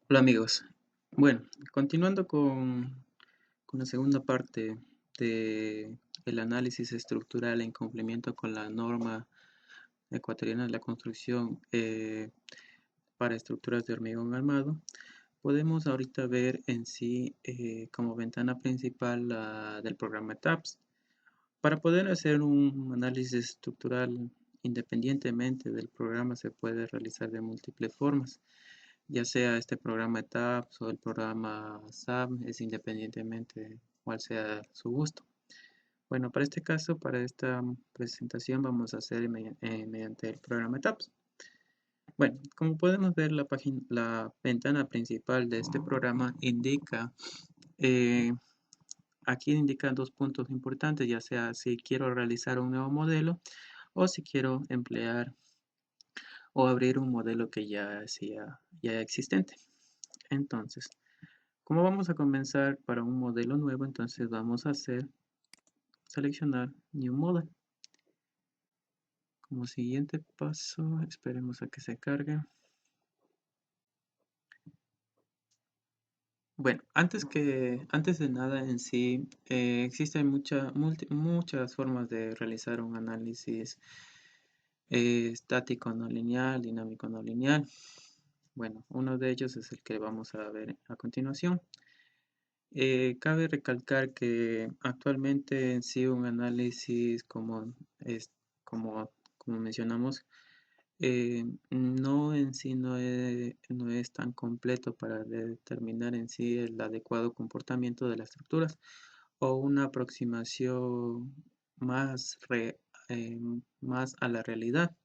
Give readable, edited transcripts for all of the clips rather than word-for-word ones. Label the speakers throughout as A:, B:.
A: Hola amigos. Bueno, continuando con la segunda parte de el análisis estructural en cumplimiento con la norma ecuatoriana de la construcción para estructuras de hormigón armado, podemos ahorita ver en sí como ventana principal la del programa TAPS. Para poder hacer un análisis estructural independientemente del programa se puede realizar de múltiples formas, ya sea este programa TAPS o el programa SAM, es independientemente de cuál sea su gusto. Bueno, para este caso, para esta presentación vamos a hacer mediante el programa TAPS. Bueno, como podemos ver, la ventana principal de este programa indica, eh, aquí indican dos puntos importantes, ya sea si quiero realizar un nuevo modelo o si quiero emplear o abrir un modelo que ya existente. Entonces, como vamos a comenzar para un modelo nuevo, entonces vamos a seleccionar New Model. Como siguiente paso, esperemos a que se cargue. Bueno, antes de nada en sí, existen muchas formas de realizar un análisis estático no lineal, dinámico no lineal. Bueno, uno de ellos es el que vamos a ver a continuación. Cabe recalcar que actualmente en sí un análisis como mencionamos, no en sí no es tan completo para determinar en sí el adecuado comportamiento de las estructuras o una aproximación más, más a la realidad.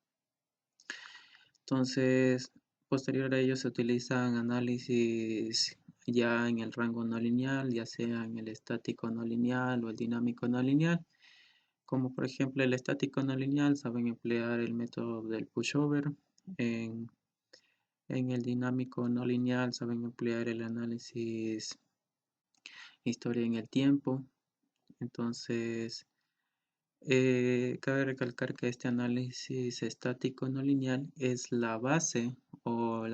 A: Entonces, posterior a ello se utilizan análisis ya en el rango no lineal, ya sea en el estático no lineal o el dinámico no lineal. Como por ejemplo el estático no lineal, saben emplear el método del pushover. En, en el dinámico no lineal, saben emplear el análisis historia en el tiempo. Entonces, cabe recalcar que este análisis estático no lineal es la base o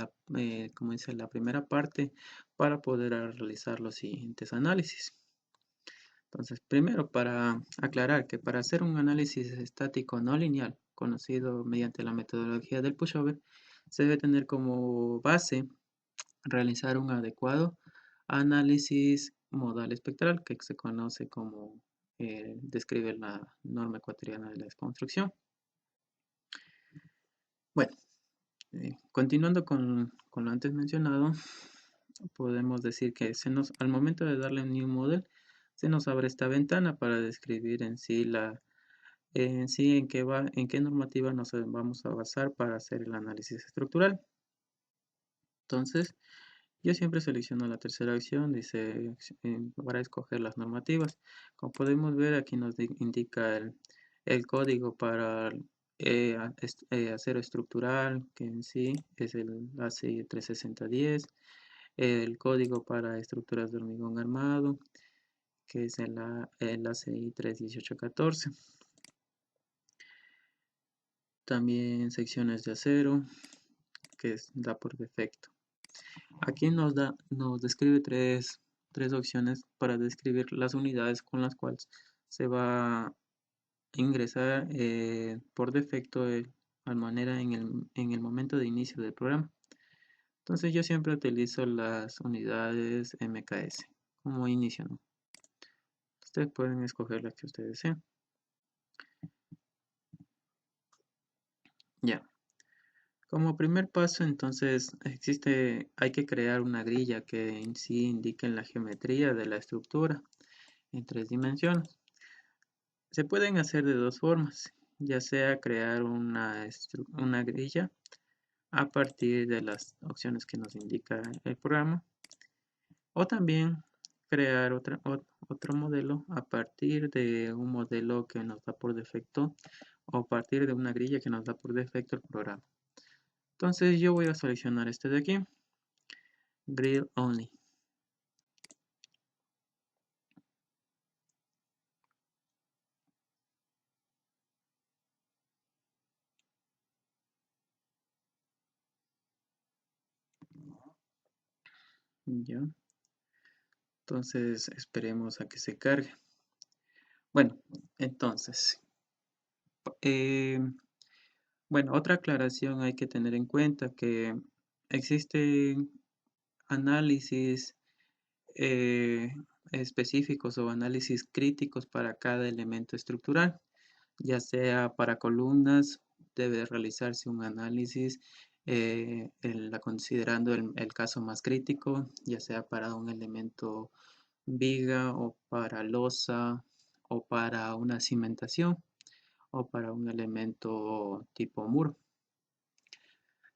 A: como dice, la primera parte para poder realizar los siguientes análisis. Entonces, primero, para aclarar que para hacer un análisis estático no lineal, conocido mediante la metodología del pushover, se debe tener como base realizar un adecuado análisis modal espectral, que se conoce como describe la norma ecuatoriana de la construcción. Bueno, continuando con lo antes mencionado, podemos decir que al momento de darle un new model, se nos abre esta ventana para describir en sí en qué normativa nos vamos a basar para hacer el análisis estructural. Entonces, yo siempre selecciono la tercera opción, dice para escoger las normativas. Como podemos ver, aquí nos indica el código para acero estructural, que en sí es el ACI 36010, el código para estructuras de hormigón armado, que es el ACI 31814. También secciones de acero, que da por defecto. Aquí nos describe tres opciones para describir las unidades con las cuales se va a ingresar por defecto al manera en el momento de inicio del programa. Entonces yo siempre utilizo las unidades MKS como inicio, ¿no? Ustedes pueden escoger las que ustedes deseen. Ya. Como primer paso, entonces hay que crear una grilla que en sí indique la geometría de la estructura en 3 dimensiones. Se pueden hacer de dos formas, ya sea crear una grilla a partir de las opciones que nos indica el programa, o también crear otro modelo a partir de un modelo que nos da por defecto o a partir de una grilla que nos da por defecto el programa. Entonces yo voy a seleccionar este de aquí, Grid Only. Ya. Entonces esperemos a que se cargue. Bueno, entonces, eh, bueno, otra aclaración hay que tener en cuenta que existen análisis eh, específicos o análisis críticos para cada elemento estructural, ya sea para columnas, debe realizarse un análisis considerando el caso más crítico, ya sea para un elemento viga o para losa o para una cimentación o para un elemento tipo muro.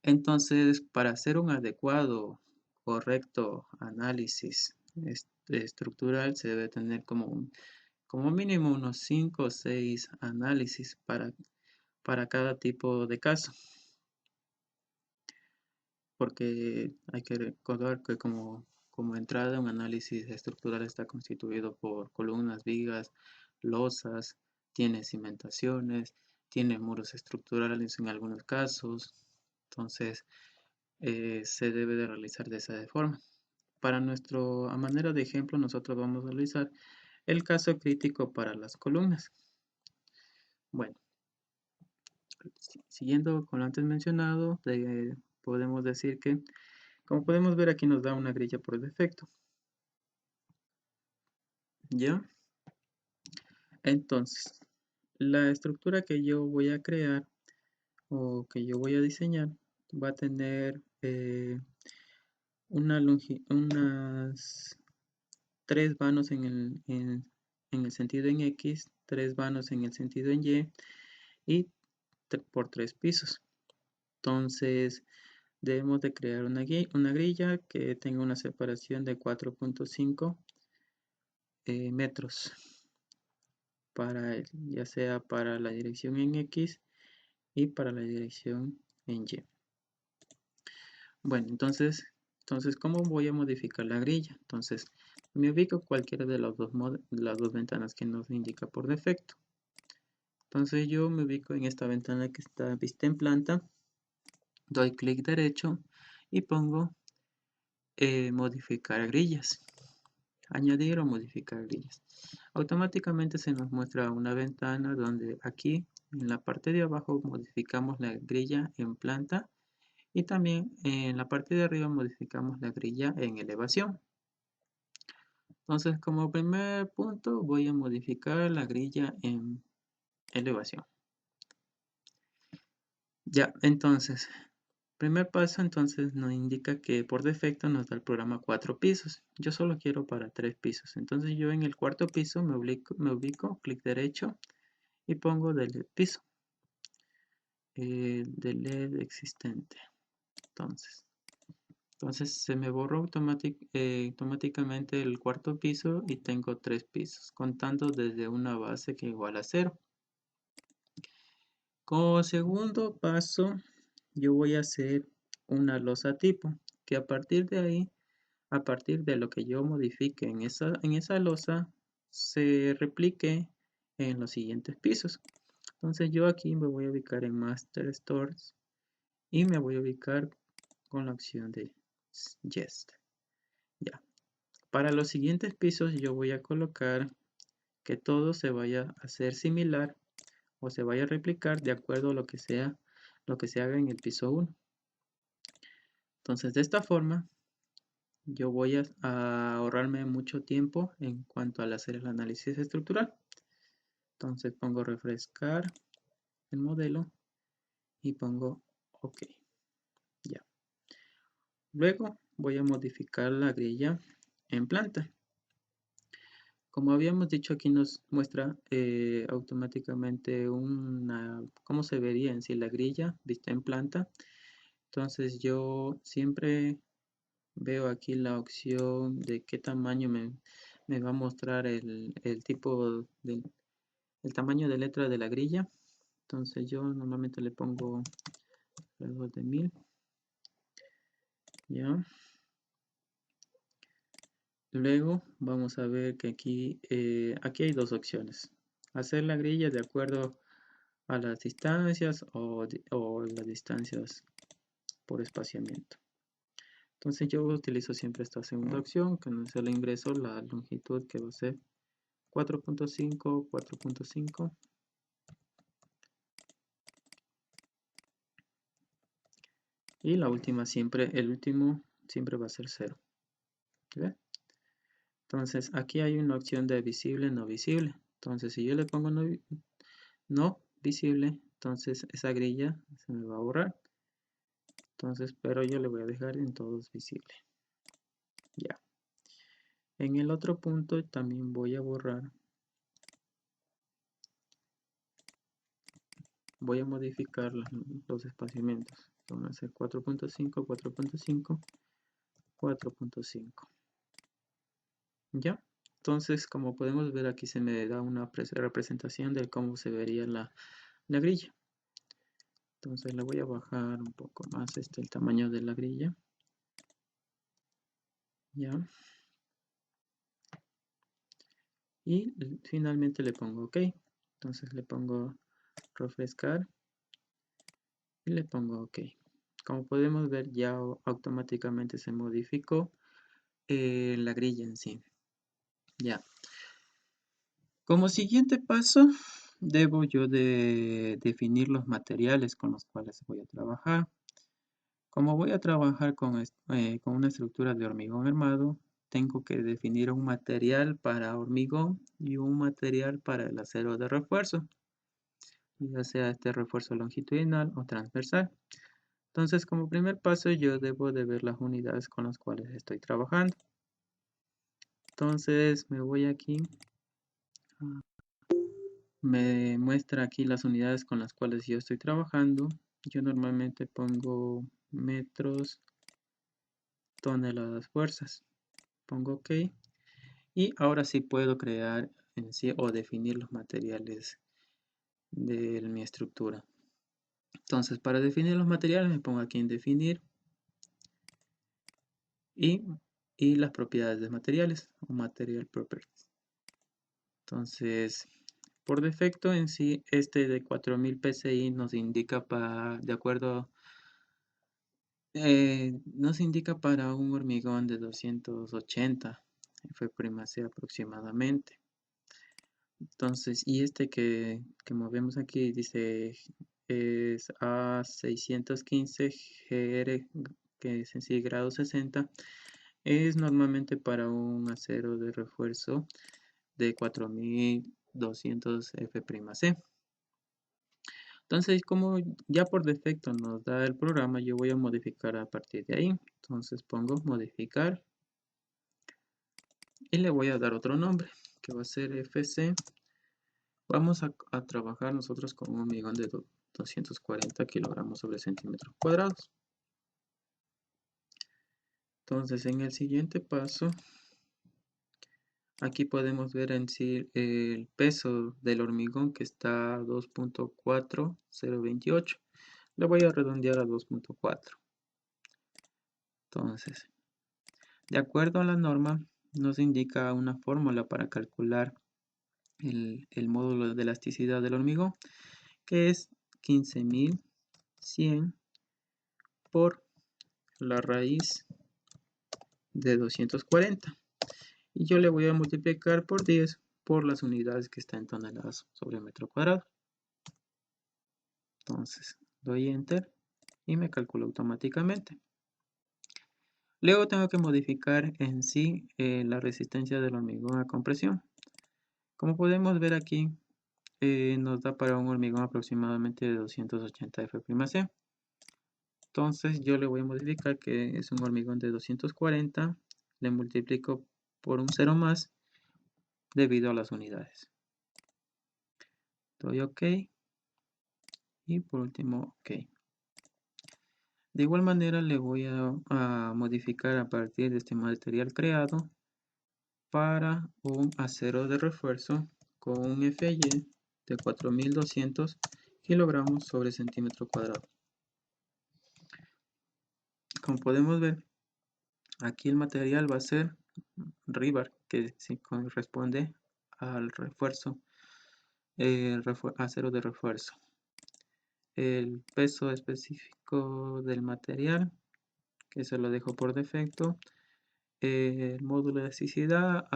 A: Entonces, para hacer un adecuado, correcto análisis estructural, se debe tener como mínimo unos 5 o 6 análisis para cada tipo de caso, porque hay que recordar que como entrada un análisis estructural está constituido por columnas, vigas, losas, tiene cimentaciones, tiene muros estructurales en algunos casos, entonces se debe de realizar de esa forma. Para a manera de ejemplo, nosotros vamos a realizar el caso crítico para las columnas. Bueno, siguiendo con lo antes mencionado, podemos decir que, como podemos ver aquí nos da una grilla por defecto. ¿Ya? Entonces, la estructura que yo voy a crear o que yo voy a diseñar va a tener unas 3 vanos en el sentido en X, 3 vanos en el sentido en Y y por 3 pisos. Entonces, debemos de crear una grilla que tenga una separación de 4.5 metros, ya sea para la dirección en X y para la dirección en Y. Bueno, entonces, ¿cómo voy a modificar la grilla? Entonces, me ubico cualquiera de las dos ventanas que nos indica por defecto. Entonces yo me ubico en esta ventana que está vista en planta, doy clic derecho y pongo modificar grillas, añadir o modificar grillas. Automáticamente se nos muestra una ventana donde aquí en la parte de abajo modificamos la grilla en planta y también en la parte de arriba modificamos la grilla en elevación. Entonces como primer punto voy a modificar la grilla en elevación. Ya, entonces, primer paso entonces nos indica que por defecto nos da el programa 4 pisos. Yo solo quiero para 3 pisos. Entonces yo en el cuarto piso me ubico, clic derecho y pongo del piso. Del LED existente. Entonces se me borró automáticamente el cuarto piso y tengo 3 pisos, contando desde una base que igual a 0. Como segundo paso, yo voy a hacer una losa tipo, que a partir de ahí, a partir de lo que yo modifique en esa losa, se replique en los siguientes pisos. Entonces yo aquí me voy a ubicar en Master Stores y me voy a ubicar con la opción de Yes. Ya. Para los siguientes pisos yo voy a colocar que todo se vaya a hacer similar o se vaya a replicar de acuerdo a lo que se haga en el piso 1. Entonces de esta forma yo voy a ahorrarme mucho tiempo en cuanto al hacer el análisis estructural. Entonces pongo refrescar el modelo y pongo OK. Ya. Luego voy a modificar la grilla en planta. Como habíamos dicho, aquí nos muestra automáticamente cómo se vería en sí la grilla vista en planta. Entonces yo siempre veo aquí la opción de qué tamaño me va a mostrar el tipo el tamaño de letra de la grilla. Entonces yo normalmente le pongo alrededor de 1000. Ya. Luego vamos a ver que aquí hay dos opciones. Hacer la grilla de acuerdo a las distancias o las distancias por espaciamiento. Entonces yo utilizo siempre esta segunda opción, que no es el ingreso, la longitud que va a ser 4.5, 4.5. Y la última siempre, el último siempre va a ser 0. ¿Ve? Entonces aquí hay una opción de visible, no visible. Entonces si yo le pongo no visible, entonces esa grilla se me va a borrar. Entonces, pero yo le voy a dejar en todos visible. Ya. En el otro punto también voy a borrar. Voy a modificar los espaciamientos. Van a ser 4.5, 4.5, 4.5. ¿Ya? Entonces, como podemos ver aquí se me da una representación de cómo se vería la grilla. Entonces le voy a bajar un poco más el tamaño de la grilla. ¿Ya? Y finalmente le pongo OK. Entonces le pongo refrescar y le pongo OK. Como podemos ver ya automáticamente se modificó la grilla en sí. Ya. Como siguiente paso, debo yo de definir los materiales con los cuales voy a trabajar. Como voy a trabajar con una estructura de hormigón armado, tengo que definir un material para hormigón y un material para el acero de refuerzo, ya sea este refuerzo longitudinal o transversal. Entonces, como primer paso, yo debo de ver las unidades con las cuales estoy trabajando. Entonces, me voy aquí. Me muestra aquí las unidades con las cuales yo estoy trabajando. Yo normalmente pongo metros, toneladas, fuerzas. Pongo OK. Y ahora sí puedo crear en sí o definir los materiales de mi estructura. Entonces, para definir los materiales me pongo aquí en definir y las propiedades de materiales o material properties. Entonces, por defecto en sí, este de 4000 PSI nos indica de acuerdo, nos indica para un hormigón de 280 F'C aproximadamente. Entonces, y este que movemos aquí dice es A615 GR, que es en sí grado 60, es normalmente para un acero de refuerzo de 4200 F'C. Entonces, como ya por defecto nos da el programa, yo voy a modificar a partir de ahí. Entonces pongo modificar y le voy a dar otro nombre, que va a ser FC. Vamos a trabajar nosotros con un hormigón de 240 kilogramos sobre centímetros cuadrados. Entonces, en el siguiente paso, aquí podemos ver en sí el peso del hormigón que está a 2.4028. Le voy a redondear a 2.4. Entonces, de acuerdo a la norma, nos indica una fórmula para calcular el módulo de elasticidad del hormigón, que es 15.100 por la raíz de 240. Y yo le voy a multiplicar por 10 por las unidades que están en toneladas sobre metro cuadrado. Entonces, doy Enter y me calcula automáticamente. Luego tengo que modificar en sí la resistencia del hormigón a compresión. Como podemos ver aquí, nos da para un hormigón aproximadamente de 280 F'C. Entonces yo le voy a modificar que es un hormigón de 240, le multiplico por un 0 más debido a las unidades. Doy OK y por último OK. De igual manera le voy a modificar a partir de este material creado para un acero de refuerzo con un FY de 4200 kilogramos sobre centímetro cuadrado. Como podemos ver, aquí el material va a ser rebar, que sí corresponde al refuerzo, acero de refuerzo. El peso específico del material que se lo dejo por defecto. El módulo de elasticidad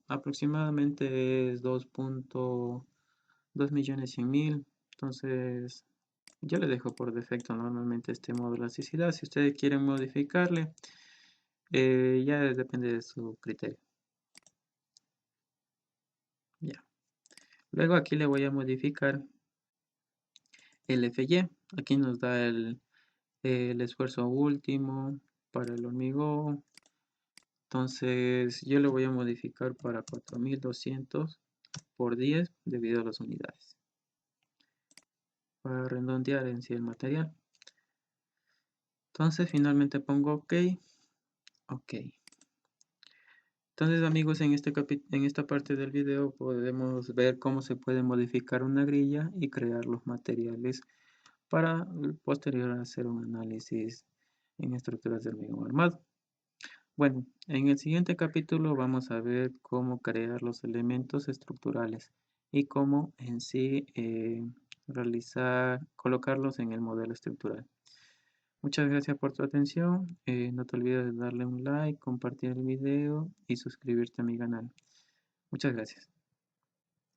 A: aproximadamente es 2.2.100.000. Entonces, yo le dejo por defecto normalmente este módulo de elasticidad. Si ustedes quieren modificarle, ya depende de su criterio. Ya. Luego aquí le voy a modificar el FY. Aquí nos da el esfuerzo último para el hormigón. Entonces yo le voy a modificar para 4.200 por 10 debido a las unidades. Para redondear en sí el material. Entonces finalmente pongo OK. OK. Entonces amigos, en esta parte del video podemos ver cómo se puede modificar una grilla y crear los materiales para posterior hacer un análisis en estructuras de hormigón armado. Bueno, en el siguiente capítulo vamos a ver cómo crear los elementos estructurales y cómo en sí colocarlos en el modelo estructural. Muchas gracias por tu atención. No te olvides de darle un like, compartir el video y suscribirte a mi canal. Muchas gracias.